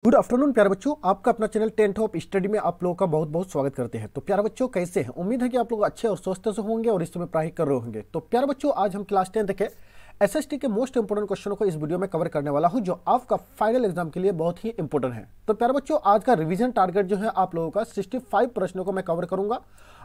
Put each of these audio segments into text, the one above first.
Good afternoon प्यारे बच्चों, आपका अपना चैनल 10th ऑफ स्टडी में आप लोगों का बहुत बहुत स्वागत करते हैं। तो प्यारे बच्चों कैसे हैं? उम्मीद है कि आप लोग अच्छे और स्वस्थ से होंगे और इस समय पढ़ाई कर रहे होंगे। तो प्यारे बच्चों आज हम क्लास 10th के एसएसटी के मोस्ट इंपोर्टेंट क्वेश्चनों को इस वीडियो में कवर करने वाला हूं, जो आपका फाइनल एग्जाम के लिए बहुत ही इंपोर्टेंट है। तो प्यारे बच्चों आज का रिवीजन टारगेट जो है आप लोगों का 65 प्रश्नों को मैं कवर करूंगा।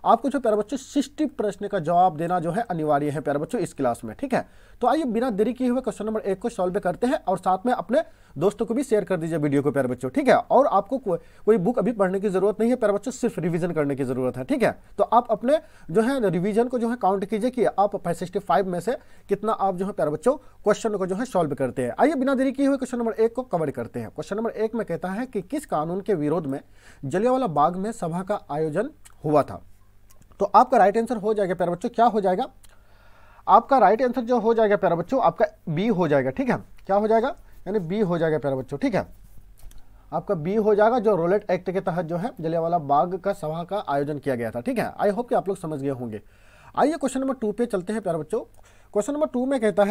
आपको जो प्यारे बच्चों 60 प्रश्न का जवाब देना जो है अनिवार्य है प्यारे बच्चों इस क्लास में, ठीक है। तो आइए बिना देरी किए हुए क्वेश्चन नंबर 1 को सॉल्व करते हैं और साथ में अपने दोस्तों को भी शेयर कर दीजिए वीडियो को प्यारे बच्चों, ठीक है। और आपको कोई बुक अभी पढ़ने की जरूरत नहीं है प्यारे बच्चों, सिर्फ रिवीजन करने की जरूरत है, ठीक है। तो आप अपने जो है रिवीजन को जो है काउंट कीजिए कि आप 65 में से कितना आप जो है प्यारे बच्चों क्वेश्चन को जो है सॉल्व करते हैं। आइए बिना देरी किए हुए क्वेश्चन नंबर 1 को कवर करते हैं। क्वेश्चन नंबर 1 में कहता है कि किस कानून के विरोध में जलियांवाला बाग में सभा का आयोजन हुआ था। तो आपका राइट आंसर हो जाएगा प्यारे बच्चों, क्या हो जाएगा? आपका राइट आंसर जो हो जाएगा प्यारे बच्चों आपका बी हो जाएगा, ठीक है। क्या हो जाएगा? यानी बी हो जाएगा प्यारे बच्चों, ठीक है। आपका बी हो जाएगा, जो रोलेट एक्ट के तहत जो है जलियांवाला बाग का सभा का आयोजन किया गया था, ठीक है। आई होप कि आप लोग समझ गए होंगे। आइए क्वेश्चन नंबर 2 पे चलते हैं प्यारे बच्चों। क्वेश्चन नंबर 2 में कहता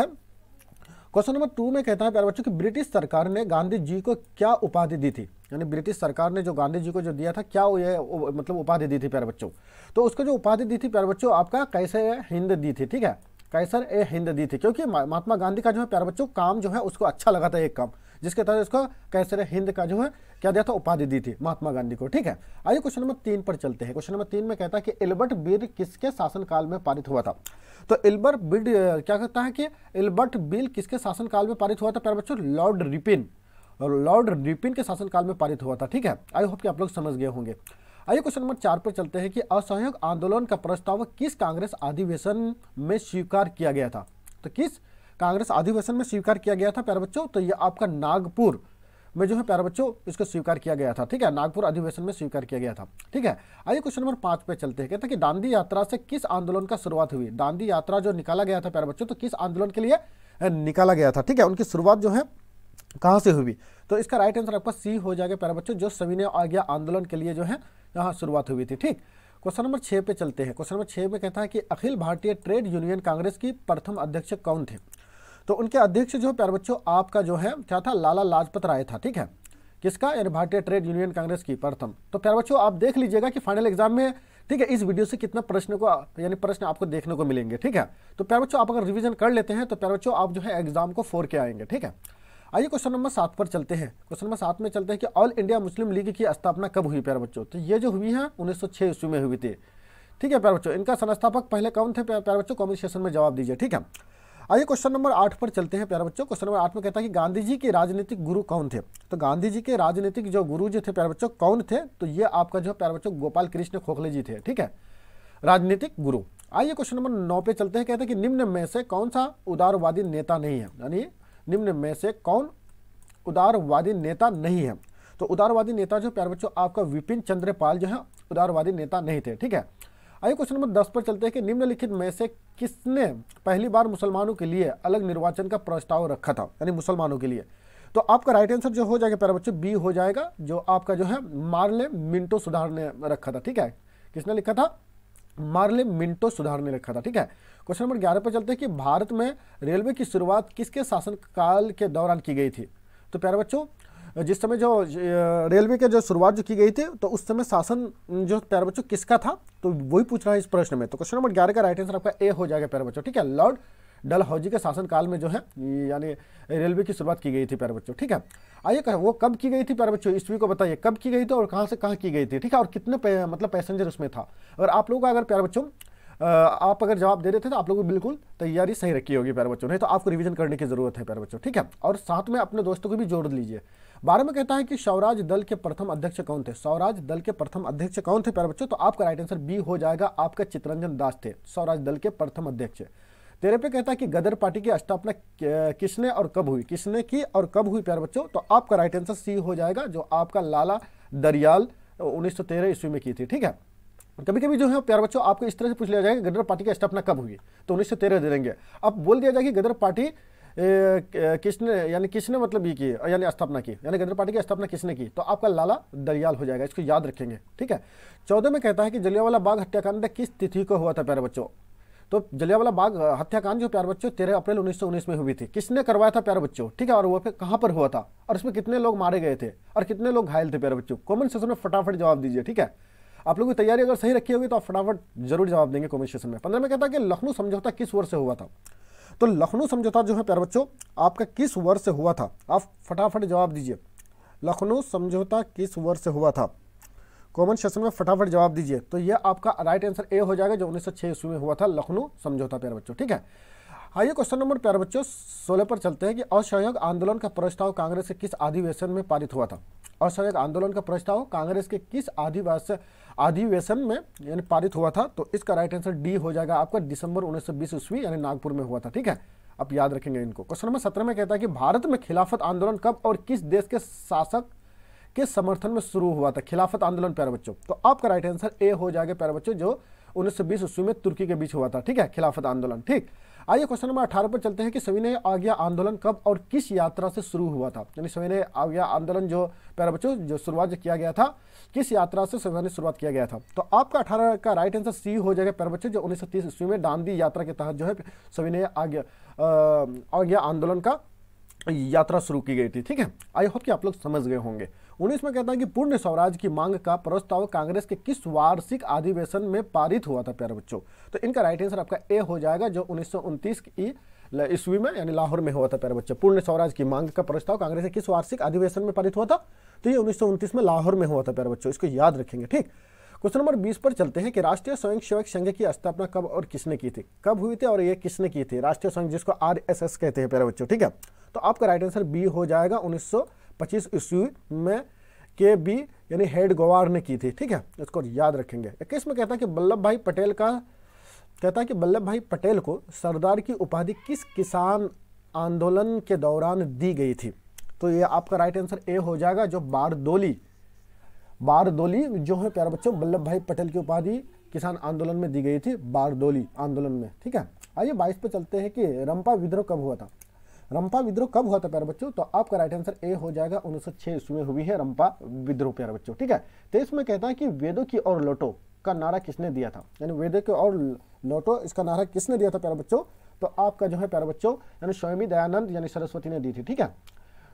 है प्यारे बच्चों कि ब्रिटिश सरकार ने गांधी जी को क्या उपाधि दी थी। यानी ब्रिटिश सरकार ने जो गांधी जी को जो दिया था, क्या ये मतलब उपाधि दी थी प्यारे बच्चों। तो उसको जो उपाधि दी थी प्यारे बच्चों आपका कैसर हिंद दी थी, ठीक है। कैसर ए हिंद दी थी, क्योंकि महात्मा गांधी का जो है प्यारे बच्चों काम जो है उसको अच्छा लगा था एक काम, जिसके तहत उसको कैसर हिंद का जो है क्या दिया था, उपाधि दी थी महात्मा गांधी को, ठीक है। आइए क्वेश्चन नंबर 3 पर चलते हैं। क्वेश्चन नंबर 3 में कहता है कि एल्बर्ट बिल किसके शासनकाल में पारित हुआ था। तो एल्बर्ट बिल क्या कहता है कि एल्बर्ट बिल किसके शासनकाल में पारित हुआ था प्यारे बच्चों? लॉर्ड रिपिन, और लॉर्ड रिपिन के शासनकाल में पारित हुआ था, ठीक है। आई होप कि आप लोग समझ गए होंगे। आइए क्वेश्चन नंबर 4 पर चलते हैं कि असहयोग आंदोलन का प्रस्ताव किस कांग्रेस अधिवेशन में स्वीकार किया गया था। तो किस कांग्रेस अधिवेशन में स्वीकार किया गया था प्यारे बच्चों? तो ये आपका नागपुर में जो है प्यारे बच्चों इसको स्वीकार किया गया था, ठीक है। नागपुर अधिवेशन में स्वीकार किया गया था, ठीक है। आइए क्वेश्चन नंबर 5 पे चलते हैं। कहते हैं कि दांडी यात्रा से किस आंदोलन का शुरुआत हुई। दांडी यात्रा जो निकाला गया था प्यारे बच्चों, तो किस आंदोलन के लिए निकाला गया था, ठीक है। उनकी शुरुआत जो है कहाँ से हुई। तो इसका राइट आंसर आपका सी हो जाएगा प्यारे बच्चों, जो सविनय आज्ञा आंदोलन के लिए जो है यहाँ शुरुआत हुई थी, ठीक। क्वेश्चन नंबर 6 पे चलते हैं। क्वेश्चन नंबर 6 में कहता है कि अखिल भारतीय ट्रेड यूनियन कांग्रेस की प्रथम अध्यक्ष कौन थे। तो उनके अध्यक्ष जो प्यारे बच्चों आपका जो है क्या था, लाला लाजपत राय था, ठीक है। किसका? यानी भारतीय ट्रेड यूनियन कांग्रेस की प्रथम। तो प्यारे बच्चों आप देख लीजिएगा कि फाइनल एग्जाम में, ठीक है, इस वीडियो से कितना प्रश्न को यानी प्रश्न आपको देखने को मिलेंगे, ठीक है। तो प्यारे बच्चों आप अगर रिवीजन कर लेते हैं तो प्यारे बच्चों आप जो है एग्जाम को 4 के आएंगे, ठीक है। आइए क्वेश्चन नंबर 7 पर चलते हैं। क्वेश्चन नंबर 7 में चलते हैं कि ऑल इंडिया मुस्लिम लीग की स्थापना कब हुई प्यारे बच्चों। तो ये जो हुई है 1906 ईस्वी में हुई थी, ठीक है प्यारे बच्चों। इनका संस्थापक पहले कौन थे प्यारे बच्चों? कमेंट सेक्शन में जवाब दीजिए, ठीक है। आइए क्वेश्चन नंबर 8 पर चलते हैं प्यारे बच्चों। क्वेश्चन नंबर 8 में कहता है कि गांधी जी के राजनीतिक गुरु कौन थे। तो गांधी जी के राजनीतिक जो गुरु जो थे प्यारे बच्चों कौन थे? तो ये आपका जो प्यारे बच्चों गोपाल कृष्ण खोखले जी थे, ठीक है, राजनीतिक गुरु। आइए क्वेश्चन नंबर 9 पे चलते हैं। कहते हैं कि निम्न में से कौन सा उदारवादी नेता नहीं है। यानी निम्न में से कौन उदारवादी नेता नहीं है। तो उदारवादी नेता जो प्यारे बच्चों आपका विपिन चंद्र पाल जो है उदारवादी नेता नहीं थे, ठीक है। आइए क्वेश्चन नंबर 10 पर चलते हैं कि निम्नलिखित में से किसने पहली बार मुसलमानों के लिए अलग निर्वाचन का प्रस्ताव रखा था, यानी मुसलमानों के लिए। तो आपका राइट आंसर जो हो जाएगा प्यारे बच्चों बी हो जाएगा, जो आपका जो है मार्ले मिंटो सुधार ने रखा था, ठीक है। किसने लिखा था? मार्ले मिंटो सुधार ने रखा था, ठीक है। क्वेश्चन नंबर 11 पर चलते हैं कि भारत में रेलवे की शुरुआत किसके शासनकाल के दौरान की गई थी। तो प्यारे बच्चों जिस समय जो रेलवे के जो शुरुआत जो की गई थी, तो उस समय शासन जो प्यारे बच्चों किसका था, तो वही पूछ रहा है इस प्रश्न में। तो क्वेश्चन नंबर 11 का राइट आंसर आपका ए हो जाएगा प्यारे बच्चों, ठीक है। लॉर्ड डलहौजी के शासनकाल में जो है यानी रेलवे की शुरुआत की गई थी प्यारे बच्चों, ठीक है। आइए वो कब की गई थी प्यारे बच्चों, ईस्वी को बताइए कब की गई थी और कहाँ से कहाँ की गई थी, ठीक है, और कितने मतलब पैसेंजर उसमें था। अगर आप लोगों का अगर प्यारे बच्चों आप अगर जवाब दे रहे थे तो आप लोगों को बिल्कुल तैयारी सही रखी होगी प्यारे बच्चों, नहीं तो आपको रिवीजन करने की जरूरत है प्यारे बच्चों, ठीक है। और साथ में अपने दोस्तों को भी जोड़ लीजिए। 12 में कहता है कि स्वराज दल के प्रथम अध्यक्ष कौन थे। स्वराज दल के प्रथम अध्यक्ष कौन थे प्यारे बच्चों? तो आपका राइट आंसर बी हो जाएगा, आपका चित्तरंजन दास थे स्वराज दल के प्रथम अध्यक्ष। 13 पे कहता है कि गदर पार्टी की स्थापना किसने और कब हुई। किसने की और कब हुई प्यारे बच्चों? तो आपका राइट आंसर सी हो जाएगा, जो आपका लाला दरियाल 1913 ईस्वी में की थी, ठीक है। कभी कभी जो है प्यारे बच्चों आपको इस तरह से पूछ लिया जाएगा गदर पार्टी की स्थापना कब हुई, तो 1913 दे देंगे। अब बोल दिया जाएगा कि गदर पार्टी किसने, यानी किसने मतलब ये की यानी स्थापना की, यानी गदर पार्टी की स्थापना किसने की, तो आपका लाला दरियाल हो जाएगा, इसको याद रखेंगे, ठीक है। 14 में कहता है कि जलियांवाला बाग हत्याकांड किस तिथि को हुआ था प्यारे बच्चों। तो जलियांवाला बाग हत्याकांड जो प्यारे बच्चों 13 अप्रैल 1919 में हुई थी, किसने करवाया था प्यारे बच्चों, ठीक है, और वो कहाँ पर हुआ था, और इसमें कितने लोग मारे गए थे और कितने लोग घायल थे प्यारे बच्चों। कमेंट सेक्शन में फटाफट जवाब दीजिए, ठीक है। आप लोगों की तैयारी अगर सही रखी होगी तो आप फटाफट जरूर जवाब देंगे कमेंट सेक्शन में। 15 में कहता है कि लखनऊ समझौता किस वर्ष से हुआ था। तो लखनऊ समझौता जो है प्यारे बच्चों आपका किस वर्ष से हुआ था, आप फटाफट जवाब दीजिए। लखनऊ समझौता किस वर्ष से हुआ था, कमेंट सेक्शन में फटाफट जवाब दीजिए। तो ये आपका राइट आंसर ए हो जाएगा, जो 1906 ईस्वी में हुआ था लखनऊ समझौता प्यारे बच्चों, ठीक है। आइए क्वेश्चन नंबर प्यारे बच्चों 16 पर चलते हैं कि असहयोग आंदोलन का प्रस्ताव कांग्रेस के किस अधिवेशन में पारित हुआ था। असहयोग आंदोलन का प्रस्ताव कांग्रेस के किस अधिवेशन में यानी पारित हुआ था। तो इसका राइट आंसर डी हो जाएगा आपका दिसंबर 1920 ईस्वी यानी नागपुर में हुआ था, ठीक है। आप याद रखेंगे इनको। क्वेश्चन नंबर 17 में कहता है कि भारत में खिलाफत आंदोलन कब और किस देश के शासक के समर्थन में शुरू हुआ था। खिलाफत आंदोलन प्यारे बच्चों, तो आपका राइट आंसर ए हो जाएगा प्यारे बच्चों, जो 1920 ईस्वी में तुर्की के बीच हुआ था, ठीक है, खिलाफत आंदोलन, ठीक। आइए क्वेश्चन नंबर 18 पर चलते हैं कि सविनय आज्ञा आंदोलन कब और किस यात्रा से शुरू हुआ था। यानी सविनय आज्ञा आंदोलन जो प्यारे बच्चों जो शुरुआत किया गया था, किस यात्रा से शुरुआत किया गया था। तो आपका 18 का राइट आंसर सी हो जाएगा प्यारे बच्चों, जो 1930 ईस्वी में दांडी यात्रा के तहत जो है सविनय आज्ञा आंदोलन का यात्रा शुरू की गई थी, ठीक है। आई होप कि आप लोग समझ गए होंगे। 19 में कहता है कि पूर्ण स्वराज की मांग का प्रस्ताव कांग्रेस के किस वार्षिक अधिवेशन में पारित हुआ था प्यारे बच्चों। तो इनका राइट आंसर आपका ए हो जाएगा, जो 1929 ईस्वी में यानी लाहौर में हुआ था प्यारे बच्चों। पूर्ण स्वराज की मांग का प्रस्ताव कांग्रेस के किस वार्षिक अधिवेशन में पारित हुआ था। तो ये 1929 में लाहौर में हुआ था प्यारे बच्चों, इसको याद रखेंगे, ठीक। क्वेश्चन नंबर 20 पर चलते हैं कि राष्ट्रीय स्वयंसेवक संघ की स्थापना कब और किसने की थी, कब हुई थी और ये किसने की थी। राष्ट्रीय संघ जिसको RSS कहते हैं प्यारे बच्चों, ठीक है। तो आपका राइट आंसर बी हो जाएगा, 1925 ईस्वी में के बी यानी हेड गवार ने की थी, ठीक है, इसको याद रखेंगे। 21 में कहता है कि वल्लभ भाई पटेल को सरदार की उपाधि किस किसान आंदोलन के दौरान दी गई थी। तो ये आपका राइट आंसर ए हो जाएगा, जो बारदोली जो है प्यारे बच्चों वल्लभ भाई पटेल की उपाधि किसान आंदोलन में दी गई थी, बारदोली आंदोलन में, ठीक है। आइए 22 पे चलते हैं कि रंपा विद्रोह कब हुआ था। रंपा विद्रोह कब हुआ था प्यारे बच्चों। तो आपका राइट आंसर ए हो जाएगा, 1906 ईस्वी में हुई है रंपा विद्रोह प्यारे बच्चों, ठीक है। 23 में कहता है कि वेदों की ओर लौटो का नारा किसने दिया था, यानी वेदों की ओर लौटो इसका नारा किसने दिया था प्यारे बच्चों। तो आपका जो है प्यारे बच्चों यानी स्वामी दयानंद यानी सरस्वती ने दी थी, ठीक है।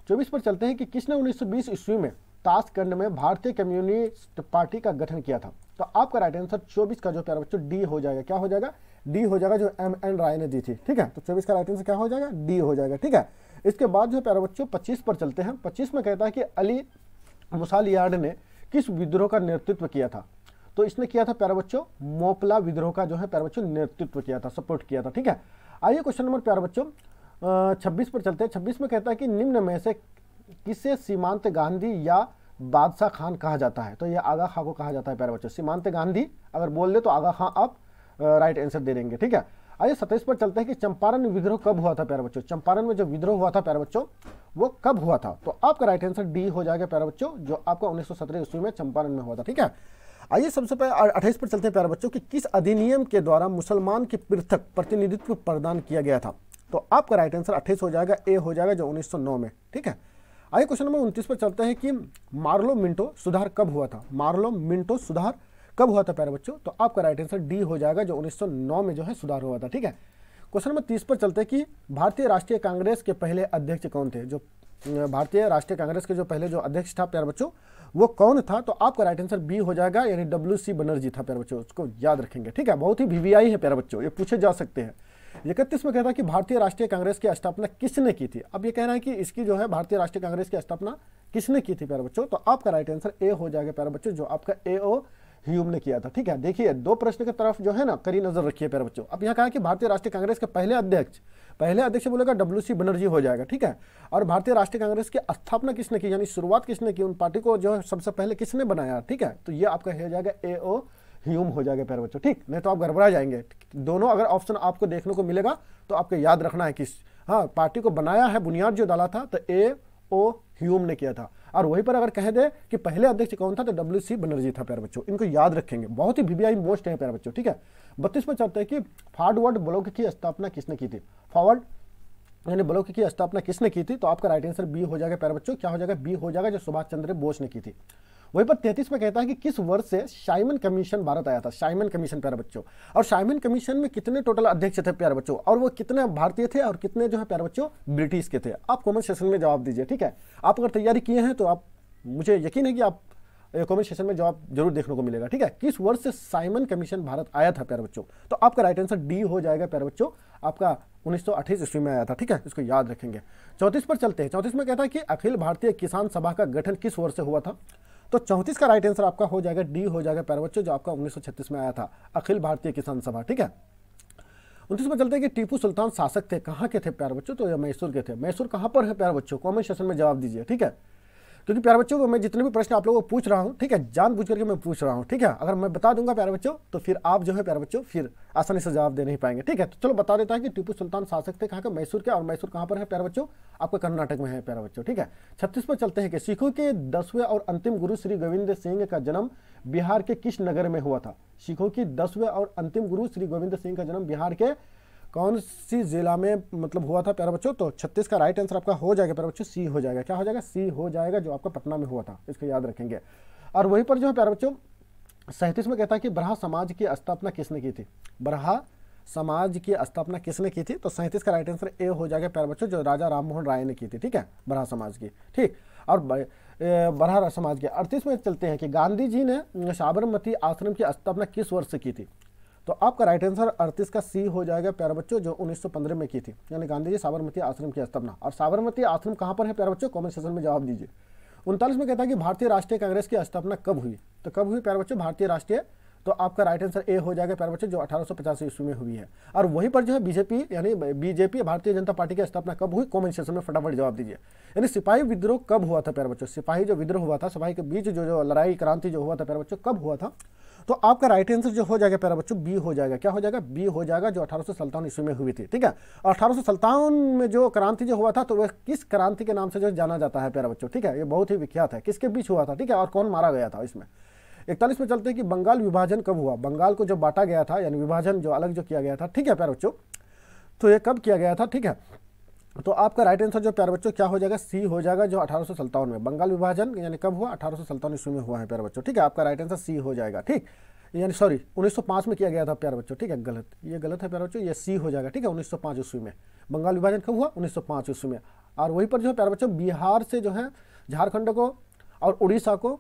24 पर चलते हैं कि किसने 1920 ईस्वी में ताशकंद में भारतीय कम्युनिस्ट पार्टी का गठन किया था। तो आपका राइट आंसर 24 का जो प्यारे बच्चों डी हो जाएगा, क्या हो जाएगा, डी हो जाएगा, जो MN राय ने दी थी, ठीक है। तो 24 का राइट आंसर क्या हो जाएगा, डी हो जाएगा, ठीक है। इसके बाद जो प्यारे बच्चों 25 पर चलते हैं। 25 में कहता है कि अली मुसालियार्ड ने किस विद्रोह का नेतृत्व किया था। तो इसने किया था प्यारे बच्चों मोपला विद्रोह का जो है प्यारे बच्चों नेतृत्व किया था, सपोर्ट किया था, ठीक है। आइए क्वेश्चन नंबर प्यारे बच्चों 26 पर चलते हैं। 26 में कहता है कि निम्न में से किसे सीमांत गांधी या बादशाह खान कहा जाता है। तो ये आगा खां को कहा जाता है प्यारे बच्चों। सीमांत गांधी अगर बोल दे तो आगा खां आप राइट आंसर दे देंगे, ठीक है। आइए 27 पर चलते हैं कि चंपारण विद्रोह कब हुआ था प्यारे बच्चों। चंपारण में जो विद्रोह हुआ था प्यारे बच्चों वो कब हुआ था। तो आपका राइट आंसर डी हो जाएगा प्यारे बच्चों, जो आपका 1917 ईस्वी में चंपारण में हुआ था, ठीक है। आइए सबसे पहले 28 पर चलते हैं प्यारे बच्चों कि किस अधिनियम के द्वारा मुसलमान के पृथक प्रतिनिधित्व प्रदान किया गया था। तो आपका राइट आंसर 28 हो जाएगा, ए हो जाएगा, जो 1909 में, ठीक है। आइए क्वेश्चन नंबर 29 पर चलते हैं कि मार्लो मिंटो सुधार कब हुआ था। मार्लो मिंटो सुधार कब हुआ था प्यारे बच्चों। तो आपका राइट आंसर डी हो जाएगा, जो 1909 में जो है सुधार हुआ था, ठीक है। क्वेश्चन नंबर 30 पर चलते हैं कि भारतीय राष्ट्रीय कांग्रेस के पहले अध्यक्ष कौन थे। जो भारतीय राष्ट्रीय कांग्रेस के जो पहले जो अध्यक्ष था प्यारे बच्चों वो कौन था। तो आपका राइट आंसर बी हो जाएगा, यानी WC बनर्जी था प्यारे बच्चों, उसको याद रखेंगे, ठीक है। बहुत ही VVI है प्यारे बच्चों, ये पूछे जा सकते हैं। 31 में कहता है कि भारतीय राष्ट्रीय कांग्रेस की स्थापना किसने की थी। अब ये कहना है कि इसकी जो है भारतीय राष्ट्रीय कांग्रेस की स्थापना किसने की थी प्यारे बच्चों। तो आपका राइट आंसर ए हो जाएगा प्यारे बच्चों, जो आपका AO ह्यूम ने किया था, ठीक है। देखिए दो प्रश्न की तरफ जो है ना कड़ी नजर रखिए प्यारे बच्चों। अब यहाँ कहा कि भारतीय राष्ट्रीय कांग्रेस के पहले अध्यक्ष बोलेगा WC बनर्जी हो जाएगा, ठीक है। और भारतीय राष्ट्रीय कांग्रेस की स्थापना किसने की, यानी शुरुआत किसने की, उन पार्टी को जो है सबसे पहले किसने बनाया, ठीक है। तो ये आपका हो जाएगा AO ह्यूम हो जाएगा प्यारे बच्चों, ठीक। नहीं तो आप गड़बड़ा जाएंगे। दोनों अगर ऑप्शन आपको देखने को मिलेगा तो आपको याद रखना है किस पार्टी को बनाया है, बुनियाद जो डाला था तो AO ह्यूम ने किया था। और वहीं पर अगर कह दे कि पहले अध्यक्ष कौन था तो WC बनर्जी था प्यारे बच्चों। इनको याद रखेंगे, बहुत ही VVI मोस्ट है प्यारे बच्चों, ठीक है। 32 में चलते हैं कि फॉरवर्ड ब्लॉक की स्थापना किसने की थी। फॉरवर्ड यानी ब्लॉक की स्थापना किसने की थी। तो आपका राइट आंसर बी हो जाएगा प्यारे बच्चों, क्या हो जाएगा, बी हो जाएगा, जो सुभाष चंद्र बोस ने की थी। वहीं पर 33 में कहता है कि किस वर्ष से साइमन कमीशन भारत आया था। साइमन कमीशन प्यारे बच्चों, और साइमन कमीशन में कितने टोटल अध्यक्ष थे प्यारे बच्चों, और वो कितने भारतीय थे और कितने जो है प्यारे बच्चों ब्रिटिश के थे। आप कमेंट सेक्शन में जवाब दीजिए, ठीक है। आप अगर तैयारी किए हैं तो आप, मुझे यकीन है कि आप कमेंट सेक्शन में जवाब जरूर देखने को मिलेगा, ठीक है। किस वर्ष से साइमन कमीशन भारत आया था प्यारे बच्चों, तो आपका राइट आंसर डी हो जाएगा प्यारे बच्चों, आपका 1928 ईस्वी में आया था, ठीक है, इसको याद रखेंगे। 34 पर चलते हैं। 34 में कहता है कि अखिल भारतीय किसान सभा का गठन किस वर्ष से हुआ था, तो 34 का राइट आंसर आपका हो जाएगा डी हो जाएगा प्यारे बच्चों, जो आपका 1936 में आया था, अखिल भारतीय किसान सभा, ठीक है। 29 में चलते हैं कि टीपू सुल्तान शासक थे, कहाँ के थे प्यारे बच्चों, तो ये मैसूर के थे। मैसूर कहाँ पर है प्यारे बच्चों, कमेंट सेक्शन में जवाब दीजिए, ठीक है। क्योंकि प्यारे बच्चों मैं जितने भी प्रश्न आप लोगों को पूछ रहा हूं, ठीक है, जानबूझ करके मैं पूछ रहा हूं, ठीक है। अगर मैं बता दूंगा प्यारे बच्चों तो फिर आप जो है प्यारे बच्चों फिर आसानी से जवाब दे नहीं पाएंगे, ठीक है। तो चलो बता देता है कि टीपू सुल्तान शासक थे कहाँ के, मैसूर के, और मैसूर कहाँ पर है प्यारे बच्चों, आपका कर्नाटक में है प्यारे बच्चों, ठीक है। 36 पर चलते हैं कि सिखों के 10वें और अंतिम गुरु श्री गोविंद सिंह का जन्म बिहार के किस नगर में हुआ था। सिखों की 10वें और अंतिम गुरु श्री गोविंद सिंह का जन्म बिहार के कौन सी जिला में मतलब हुआ था प्यारे बच्चों, तो 36 का राइट आंसर आपका हो जाएगा प्यारे बच्चों, सी हो जाएगा। क्या हो जाएगा, सी हो जाएगा, जो आपका पटना में हुआ था, इसको याद रखेंगे। और वहीं पर जो है प्यारे बच्चों 37 में कहता है कि बरहा समाज की स्थापना किसने की थी। बरहा समाज की स्थापना किसने की थी, तो 37 का राइट आंसर ए हो जाएगा प्यारे बच्चों, जो राजा राम मोहन राय ने की थी, ठीक है, बरहा समाज की, ठीक। और बरहा समाज के 38 में चलते हैं कि गांधी जी ने साबरमती आश्रम की स्थापना किस वर्ष से की थी, तो आपका राइट आंसर 38 का सी हो जाएगा प्यारे बच्चों, जो 1915 में की थी, यानी गांधी जी साबरमती आश्रम की स्थापना। और साबरमती आश्रम कहाँ पर है प्यारे बच्चों, कमेंट सेक्शन में जवाब दीजिए। 39 में कहता है कि भारतीय राष्ट्रीय कांग्रेस की स्थापना कब हुई, तो कब हुई प्यारे बच्चों भारतीय राष्ट्रीय, तो आपका राइट आंसर ए हो जाएगा प्यारे बच्चों, जो 1885 ईस्वी में हुई है। और वहीं पर जो है बीजेपी यानी बीजेपी भारतीय जनता पार्टी की स्थापना कब हुई, कमेंट सेक्शन में फटाफट जवाब दीजिए। यानी सिपाही विद्रोह कब हुआ था प्यारे बच्चों, सिपाही जो विद्रोह हुआ था, सिपाही के बीच जो लड़ाई क्रांति जो हुआ था प्यारे बच्चों, कब हुआ था, तो आपका राइट आंसर जो हो जाएगा प्यारे बच्चों बी हो जाएगा। क्या हो जाएगा, बी हो जाएगा, जो 1857 ईस्वी में हुई थी, ठीक है। और 1857 में जो क्रांति जो हुआ था, तो वह किस क्रांति के नाम से जो जाना जाता है प्यारे बच्चों, ठीक है, ये बहुत ही विख्यात है, किसके बीच हुआ था, ठीक है, और कौन मारा गया था इसमें। 41 में चलते हैं कि बंगाल विभाजन कब हुआ, बंगाल को जो बांटा गया था, यानी विभाजन जो अलग जो किया गया था, ठीक है प्यारे बच्चों, तो ये कब किया गया था, ठीक है। तो आपका राइट आंसर जो प्यारे बच्चों क्या हो जाएगा, सी हो जाएगा, जो 1857 में बंगाल विभाजन यानी कब हुआ, 1857 ईस्वी में हुआ है प्यारे बच्चों, ठीक है। आपका राइट आंसर सी हो जाएगा, ठीक, यानी सॉरी 1905 में किया गया था प्यारे बच्चों, ठीक है, गलत, ये गलत है प्यारे बच्चों, ये सी हो जाएगा, ठीक है। 1905 ईस्वी में बंगाल विभाजन कब हुआ, 1905 ईस्वी में। और वहीं पर जो है प्यारे बच्चों बिहार से जो है झारखंड को और उड़ीसा को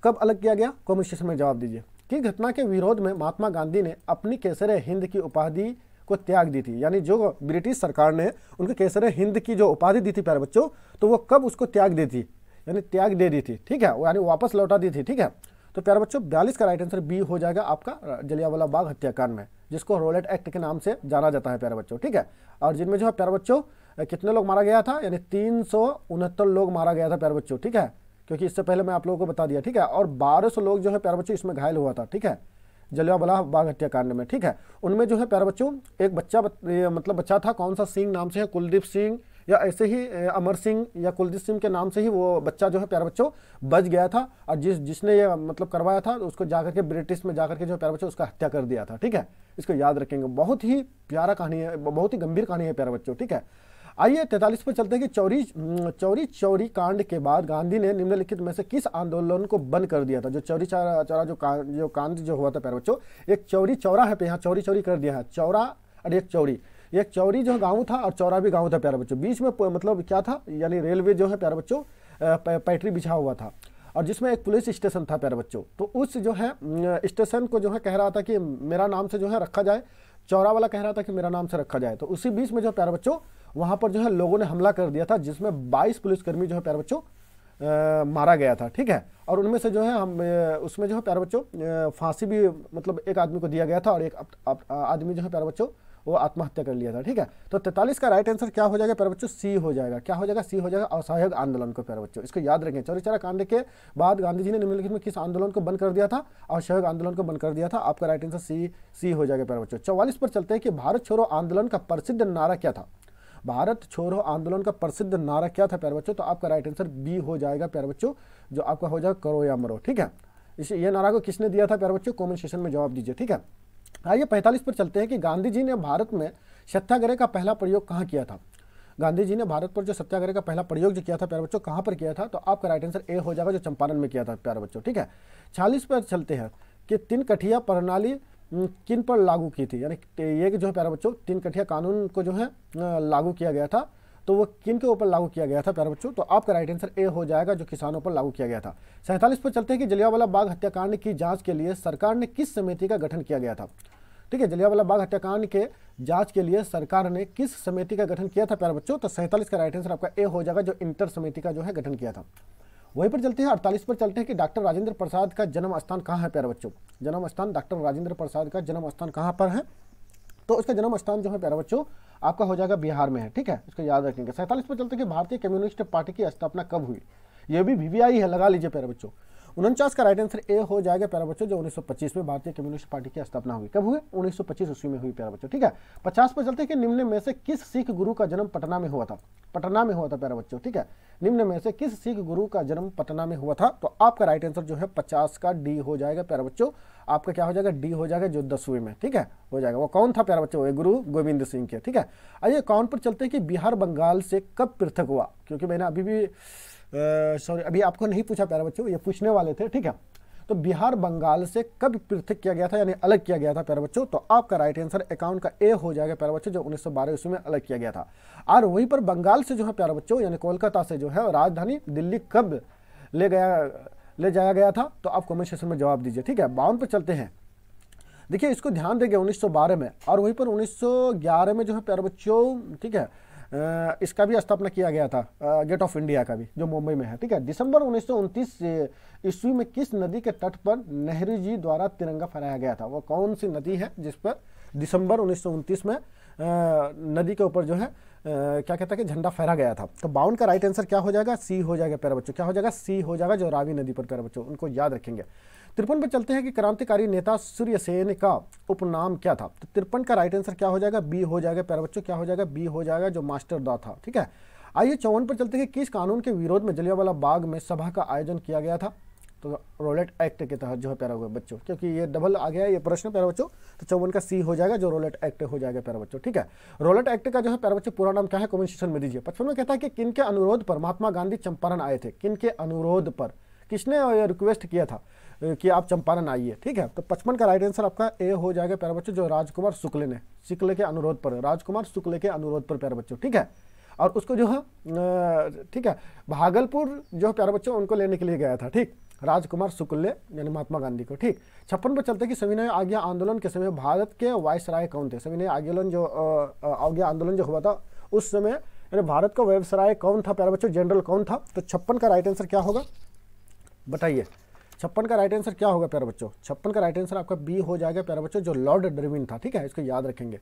कब अलग किया गया, कमेंट सेक्शन में जवाब दीजिए। कि घटना के विरोध में महात्मा गांधी ने अपनी केसरे हिंद की उपाधि को त्याग दी थी, यानी जो ब्रिटिश सरकार ने उनके केसरे हिंद की जो उपाधि दी थी प्यारे बच्चों, तो वो कब उसको त्याग दी थी, यानी त्याग दे दी थी, ठीक है, यानी वापस लौटा दी थी, ठीक है। तो प्यारे बच्चों 42 का राइट आंसर बी हो जाएगा आपका, जलियांवाला बाग हत्याकांड में, जिसको रोलेट एक्ट के नाम से जाना जाता है प्यारे बच्चों, ठीक है। और जिनमें जो है प्यारे बच्चों कितने लोग मारा गया था, यानी 369 लोग मारा गया था प्यारे बच्चों, ठीक है, क्योंकि इससे पहले मैं आप लोगों को बता दिया, ठीक है। और 1200 लोग जो है प्यारे बच्चों इसमें घायल हुआ था, ठीक है, जलियांवाला बाग हत्याकांड में, ठीक है। उनमें जो है प्यारे बच्चों एक बच्चा मतलब बच्चा था, कौन सा सिंह नाम से है, कुलदीप सिंह या ऐसे ही अमर सिंह या कुलदीप सिंह के नाम से ही वो बच्चा जो है प्यारे बच्चों बच गया था। और जिसने ये मतलब करवाया था उसको जाकर के ब्रिटिश में जाकर के जो प्यारे बच्चों उसका हत्या कर दिया था, ठीक है। इसको याद रखेंगे, बहुत ही प्यारा कहानी है, बहुत ही गंभीर कहानी है प्यारे बच्चों, ठीक है। आइए 43 पर चलते हैं कि चौरी कांड के बाद गांधी ने निम्नलिखित में से किस आंदोलन को बंद कर दिया था। जो चौरी चौरा जो कांड जो हुआ था प्यारे बच्चों, एक चौरी चौरा है, यहाँ चौरी चौरी कर दिया है, चौरा और एक चौरी जो गांव था और चौरा भी गांव था प्यारे बच्चों, बीच में मतलब क्या था, यानी रेलवे जो है प्यारे बच्चों पटरी बिछा हुआ था, और जिसमें एक पुलिस स्टेशन था प्यारे बच्चों। तो उस जो है स्टेशन को जो है कह रहा था कि मेरा नाम से जो है रखा जाए, चौरा वाला कह रहा था कि मेरा नाम से रखा जाए। तो उसी बीच में जो प्यारे बच्चों वहां पर जो है लोगों ने हमला कर दिया था, जिसमें 22 पुलिसकर्मी जो है प्यारे बच्चों मारा गया था, ठीक है। और उनमें से जो है हम उसमें जो है प्यारे बच्चों फांसी भी मतलब एक आदमी को दिया गया था, और एक आदमी जो है प्यारे बच्चों वो आत्महत्या कर लिया था, ठीक है। तो 43 का राइट आंसर क्या हो जाएगा प्यारे बच्चों, सी हो जाएगा। क्या हो जाएगा, सी हो जाएगा, असहयोग आंदोलन को प्यारे बच्चों, इसको याद रखें। चौरी चौरा कांड के बाद गांधी जी ने निम्नलिखित में किस आंदोलन को बंद कर दिया था, असहयोग आंदोलन को बंद कर दिया था। आपका राइट आंसर सी हो जाएगा प्यारे बच्चों। 44 पर चलते हैं कि भारत छोड़ो आंदोलन का प्रसिद्ध नारा क्या था। भारत छोड़ो आंदोलन का प्रसिद्ध नारा क्या था प्यारे बच्चों, तो आपका राइट आंसर बी हो जाएगा प्यारे बच्चों, जो आपका हो जाएगा करो या मरो, ठीक है। ये नारा को किसने दिया था प्यारे बच्चों, कमेंट सेक्शन में जवाब दीजिए, ठीक है। आइए 45 पर चलते हैं कि गांधी जी ने भारत में सत्याग्रह का पहला प्रयोग कहाँ किया था। गांधी जी ने भारत पर जो सत्याग्रह का पहला प्रयोग जो किया था प्यारे बच्चों, कहाँ पर किया था? तो आपका राइट आंसर ए हो जाएगा, जो चंपारण में किया था प्यारे बच्चों। ठीक है, 46 पर चलते हैं कि 3 कठिया प्रणाली किन पर लागू की थी, यानी ये जो है प्यारे बच्चों 3 कठिया कानून को जो है लागू किया गया था, तो वो किन के ऊपर लागू किया गया था प्यारे बच्चों? तो आपका राइट आंसर ए हो जाएगा, जो किसानों पर लागू किया गया था। 47 पर चलते हैं कि जलियांवाला बाग हत्याकांड की जांच के लिए सरकार ने किस समिति का गठन किया गया था? ठीक है, जलियांवाला बाग हत्याकांड के जांच के लिए सरकार ने किस समिति का गठन किया था प्यारे बच्चों? तो 47 का राइट आंसर आपका ए हो जाएगा, जो इंटर समिति का जो है गठन किया था। वहीं पर चलते हैं 48 पर चलते हैं कि डॉक्टर राजेंद्र प्रसाद का जन्म स्थान कहाँ है प्यारे बच्चों? जन्म स्थान डॉक्टर राजेंद्र प्रसाद का जन्म स्थान कहाँ पर है? तो इसका जन्म स्थान जो है प्यारे बच्चों आपका हो जाएगा बिहार में है। ठीक है, इसको याद रखेंगे। 47 पर चलते हैं कि भारतीय कम्युनिस्ट पार्टी की स्थापना कब हुई? ये भी वीवीआई है, लगा लीजिए प्यारे बच्चों। 49 का राइट आंसर ए हो जाएगा प्यारे बच्चों, जो 1925 में भारतीय कम्युनिस्ट पार्टी की स्थापना हुई। कब हुई? 1925 ईस्वी में हुई प्यारे बच्चों। ठीक है, 50 पर चलते हैं कि निम्न में से किस सिख गुरु का जन्म पटना में हुआ था? पटना में हुआ था प्यारे बच्चों। ठीक है, निम्न में से किस सिख गुरु का जन्म पटना में हुआ था? तो आपका राइट आंसर जो है 50 का डी हो जाएगा प्यारे बच्चों। आपका क्या हो जाएगा? डी हो जाएगा, जो 10वीं में। ठीक है, हो जाएगा। वो कौन था प्यारे बच्चों? गुरु गोविंद सिंह के। ठीक है, आइए अकाउंट पर चलते हैं कि बिहार बंगाल से कब पृथक हुआ, क्योंकि मैंने अभी भी अभी आपको नहीं पूछा प्यारे बच्चों, ये पूछने वाले थे। ठीक है, तो बिहार बंगाल से कब पृथक किया गया था, यानी अलग किया गया था प्यारे बच्चों? तो आपका राइट आंसर अकाउंट का ए हो जाएगा प्यारे बच्चों, जो 1912 ईस्वी में अलग किया गया था। और वहीं पर बंगाल से जो है प्यारे बच्चों, यानी कोलकाता से जो है राजधानी दिल्ली कब ले जाया गया था? तो आप कमेंट सेक्शन में जवाब दीजिए। ठीक है, 52 पर चलते हैं। देखिए, इसको ध्यान देंगे 1912 में, और वहीं पर 1911 में जो है प्यारे बच्चों, ठीक है, इसका भी स्थापना किया गया था, गेट ऑफ इंडिया का भी, जो मुंबई में है। ठीक है, दिसंबर 1929 ईस्वी में किस नदी के तट पर नेहरू जी द्वारा तिरंगा फहराया गया था? वो कौन सी नदी है जिस पर दिसंबर 1929 में नदी के ऊपर जो है क्या कहता है कि झंडा फहरा गया था? तो 52 का राइट आंसर क्या हो जाएगा? सी हो जाएगा प्यारे बच्चों। क्या हो जाएगा? सी हो जाएगा, जो रावी नदी पर प्यारे बच्चों, उनको याद रखेंगे। 53 पर चलते हैं कि क्रांतिकारी नेता सूर्यसेन का उपनाम क्या था? तो 53 का राइट आंसर क्या हो जाएगा? बी हो जाएगा प्यारे बच्चों। क्या हो जाएगा? बी हो जाएगा, जो मास्टर दा था। ठीक है, आइए 54 पर चलते हैं कि किस कानून के विरोध में जलियांवाला बाग में सभा का आयोजन किया गया था? तो रोलेट एक्ट के तहत जो है प्यारे बच्चों, क्योंकि ये डबल आ गया ये प्रश्न प्यारे बच्चों, तो 54 का सी हो जाएगा, जो रोलेट एक्ट हो जाएगा प्यारे बच्चों। ठीक है, रोलेट एक्ट का जो है प्यारे बच्चों पूरा नाम क्या है? कमेंट सेक्शन में दीजिए। 55 में कहता है कि किनके अनुरोध पर महात्मा गांधी चंपारण आए थे? किनके अनुरोध पर? किसने रिक्वेस्ट किया था कि आप चंपारण आइए? ठीक है, तो 55 का राइट आंसर आपका ए हो जाएगा प्यारे बच्चों, जो राजकुमार शुक्ल ने, शुक्ल के अनुरोध पर, राजकुमार शुक्ल के अनुरोध पर प्यारे बच्चों। ठीक है, और उसको जो है ठीक है भागलपुर जो है प्यारे बच्चों उनको लेने के लिए गया था। ठीक, राजकुमार शुक्ल यानी महात्मा गांधी को। ठीक, 56 पर चलते कि सविनय आज्ञा आंदोलन के समय भारत के वायसराय कौन थे? सविनय आज्ञा आंदोलन जो हुआ था उस समय, यानी भारत का वायसराय कौन था प्यारे बच्चों? जनरल कौन था? तो 56 का राइट आंसर क्या होगा बताइए? 56 का राइट आंसर क्या होगा प्यारे बच्चों? 56 का राइट आंसर आपका बी हो जाएगा प्यारे बच्चों, जो लॉर्ड डार्विन था। ठीक है, इसको याद रखेंगे।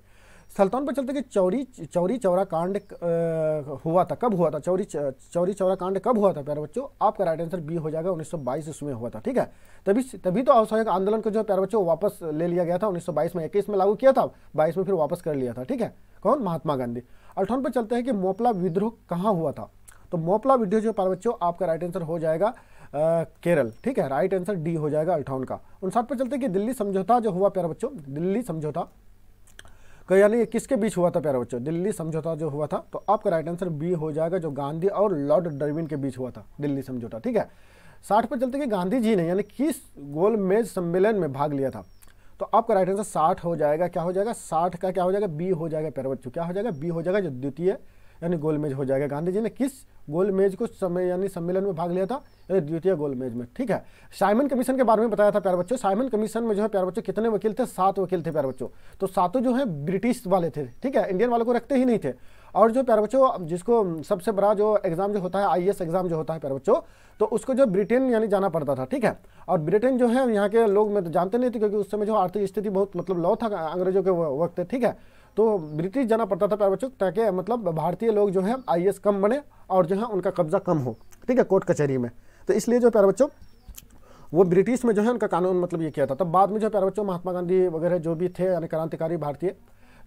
57 पर चलते कि चौरी चौरा कांड हुआ था, कब हुआ था? चौरी चौरा कांड कब हुआ था प्यारे बच्चों? आपका राइट आंसर बी हो जाएगा, 1922 ईस्वी में हुआ था। ठीक है, तभी तो असहयोग आंदोलन को जो प्यारे बच्चों वापस ले लिया गया था। 1922 में 21 में लागू किया था, 22 में फिर वापस कर लिया था। ठीक है, कौन? महात्मा गांधी। 58 पर चलते हैं कि मोपला विद्रोह कहाँ हुआ था? तो मोपला विद्रोह जो प्यारे बच्चों आपका राइट आंसर हो जाएगा केरल। ठीक है, राइट आंसर डी हो जाएगा 58 का। 59 पर चलते हैं कि दिल्ली समझौता जो हुआ प्यारे बच्चों, दिल्ली समझौता यानी किसके बीच हुआ था प्यारे बच्चों? दिल्ली समझौता जो हुआ था, तो आपका राइट आंसर बी हो जाएगा, जो गांधी और लॉर्ड डार्विन के बीच हुआ था दिल्ली समझौता। ठीक है, 60 पर चलते कि गांधी जी ने यानी किस गोलमेज सम्मेलन में भाग लिया था? तो आपका राइट आंसर 60 हो जाएगा। क्या हो जाएगा? 60 का क्या हो जाएगा? बी हो जाएगा प्यारे बच्चों। क्या हो जाएगा? बी हो जाएगा, जो द्वितीय यानी गोलमेज हो जाएगा। गांधी जी ने किस गोलमेज को समय यानी सम्मेलन में भाग लिया था? द्वितीय गोलमेज में। ठीक है, साइमन कमीशन के बारे में बताया था प्यारे बच्चों। साइमन कमीशन में जो है प्यारे बच्चों कितने वकील थे? 7 वकील थे प्यारे बच्चों। तो 7 जो है ब्रिटिश वाले थे। ठीक है, इंडियन वालों को रखते ही नहीं थे। और जो प्यारे बच्चों जिसको सबसे बड़ा जो एग्जाम जो होता है आईएएस एग्जाम जो होता है प्यारे बच्चों, तो उसको जो ब्रिटेन यानी जाना पड़ता था। ठीक है, और ब्रिटेन जो है यहाँ के लोग मैं तो जानते नहीं थे, क्योंकि उस समय जो आर्थिक स्थिति बहुत मतलब लो था अंग्रेजों के वक्त। ठीक है, तो ब्रिटिश जाना पड़ता था प्यारे बच्चों, ताकि मतलब भारतीय लोग जो है आईएएस कम बने और जो है उनका कब्जा कम हो। ठीक है, कोर्ट कचहरी में। तो इसलिए जो प्यारे बच्चों वो ब्रिटिश में जो है उनका कानून मतलब ये किया था। तब बाद में जो प्यारे बच्चों महात्मा गांधी वगैरह जो भी थे यानी क्रांतिकारी भारतीय,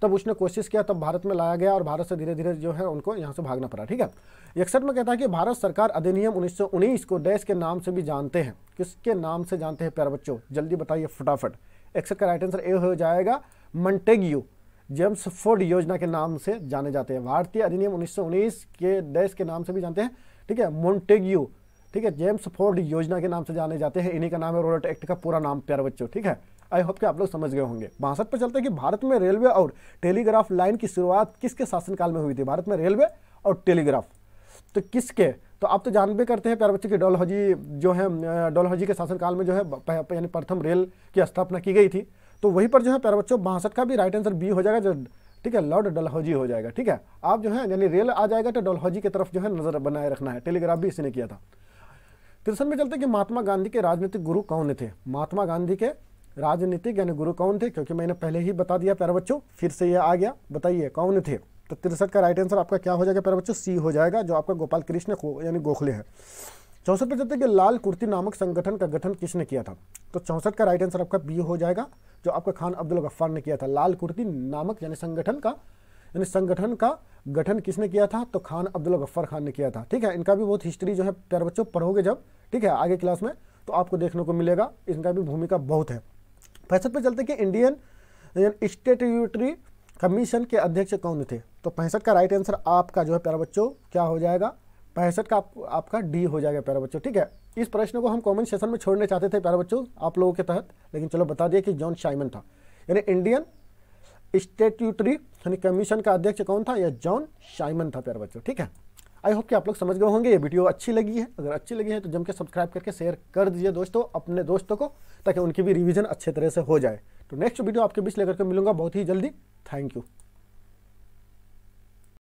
तब उसने कोशिश किया, तब भारत में लाया गया और भारत से धीरे धीरे जो है उनको यहाँ से भागना पड़ा। ठीक है, 61 में कहता है कि भारत सरकार अधिनियम 1919 को देश के नाम से भी जानते हैं। किसके नाम से जानते हैं प्यारे बच्चों? जल्दी बताइए फटाफट। 61 का राइट आंसर ए हो जाएगा, मंटेग्यू जेम्स फोर्ड योजना के नाम से जाने जाते हैं। भारतीय अधिनियम 1919 के देश के नाम से भी जानते हैं, ठीक है, मोन्टेग्यू, ठीक है, जेम्स फोर्ड योजना के नाम से जाने जाते हैं। इन्हीं का नाम है रोलेट एक्ट का पूरा नाम प्यारे बच्चों, ठीक है। आई होप कि आप लोग समझ गए होंगे। 62 पर चलते हैं कि भारत में रेलवे और टेलीग्राफ लाइन की शुरुआत किसके शासनकाल में हुई थी? भारत में रेलवे और टेलीग्राफ तो किसके? तो आप तो जानबे करते हैं प्यारे बच्चों की डलहौजी जो है, डलहौजी के शासनकाल में जो है यानी प्रथम रेल की स्थापना की गई थी। तो वहीं पर जो है प्यारे बच्चों 62 का भी राइट आंसर बी हो जाएगा, जो ठीक है लॉर्ड डलहौजी हो जाएगा, ठीक है। आप जो है यानी रेल आ जाएगा तो डलहौजी की तरफ जो है नजर बनाए रखना है। टेलीग्राफ भी इसी ने किया था। 63 में चलते कि महात्मा गांधी के राजनीतिक गुरु कौन थे? महात्मा गांधी के राजनीतिक यानी गुरु कौन थे? क्योंकि मैंने पहले ही बता दिया प्यारे बच्चों, फिर से ये आ गया, बताइए कौन थे? तो 63 का राइट आंसर आपका क्या हो जाएगा प्यारे बच्चों? सी हो जाएगा, जो आपका गोपाल कृष्ण यानी गोखले है। 64 पे चलते कि लाल कुर्ती नामक संगठन का गठन किसने किया था? तो 64 का राइट आंसर आपका बी हो जाएगा, जो आपका खान अब्दुल गफ्फार ने किया था। लाल कुर्ती नामक यानी संगठन का गठन किसने किया था? तो खान अब्दुल गफ्फार खान ने किया था, ठीक है। इनका भी बहुत हिस्ट्री जो है प्यारे बच्चों पढ़ोगे जब, ठीक है, आगे क्लास में, तो आपको देखने को मिलेगा, इनका भी भूमिका बहुत है। 65 पे चलते कि इंडियन स्टैट्यूटरी कमीशन के अध्यक्ष कौन थे? तो 65 का राइट आंसर आपका जो है प्यारे बच्चों क्या हो जाएगा? 65 का आपका डी हो जाएगा प्यारे बच्चों, ठीक है। इस प्रश्न को हम कमेंट सेशन में छोड़ने चाहते थे प्यारे बच्चों आप लोगों के तहत, लेकिन चलो बता दिया कि जॉन साइमन था। यानी इंडियन स्टैट्यूटरी यानी कमीशन का अध्यक्ष कौन था? यह जॉन साइमन था प्यारे बच्चों, ठीक है। आई होप कि आप लोग समझ गए होंगे। ये वीडियो अच्छी लगी है, अगर अच्छी लगी है तो जम के सब्सक्राइब करके शेयर कर दीजिए दोस्तों अपने दोस्तों को, ताकि उनकी भी रिवीजन अच्छे तरह से हो जाए। तो नेक्स्ट वीडियो आपके बीच लेकर के मिलूंगा बहुत ही जल्दी। Thank you.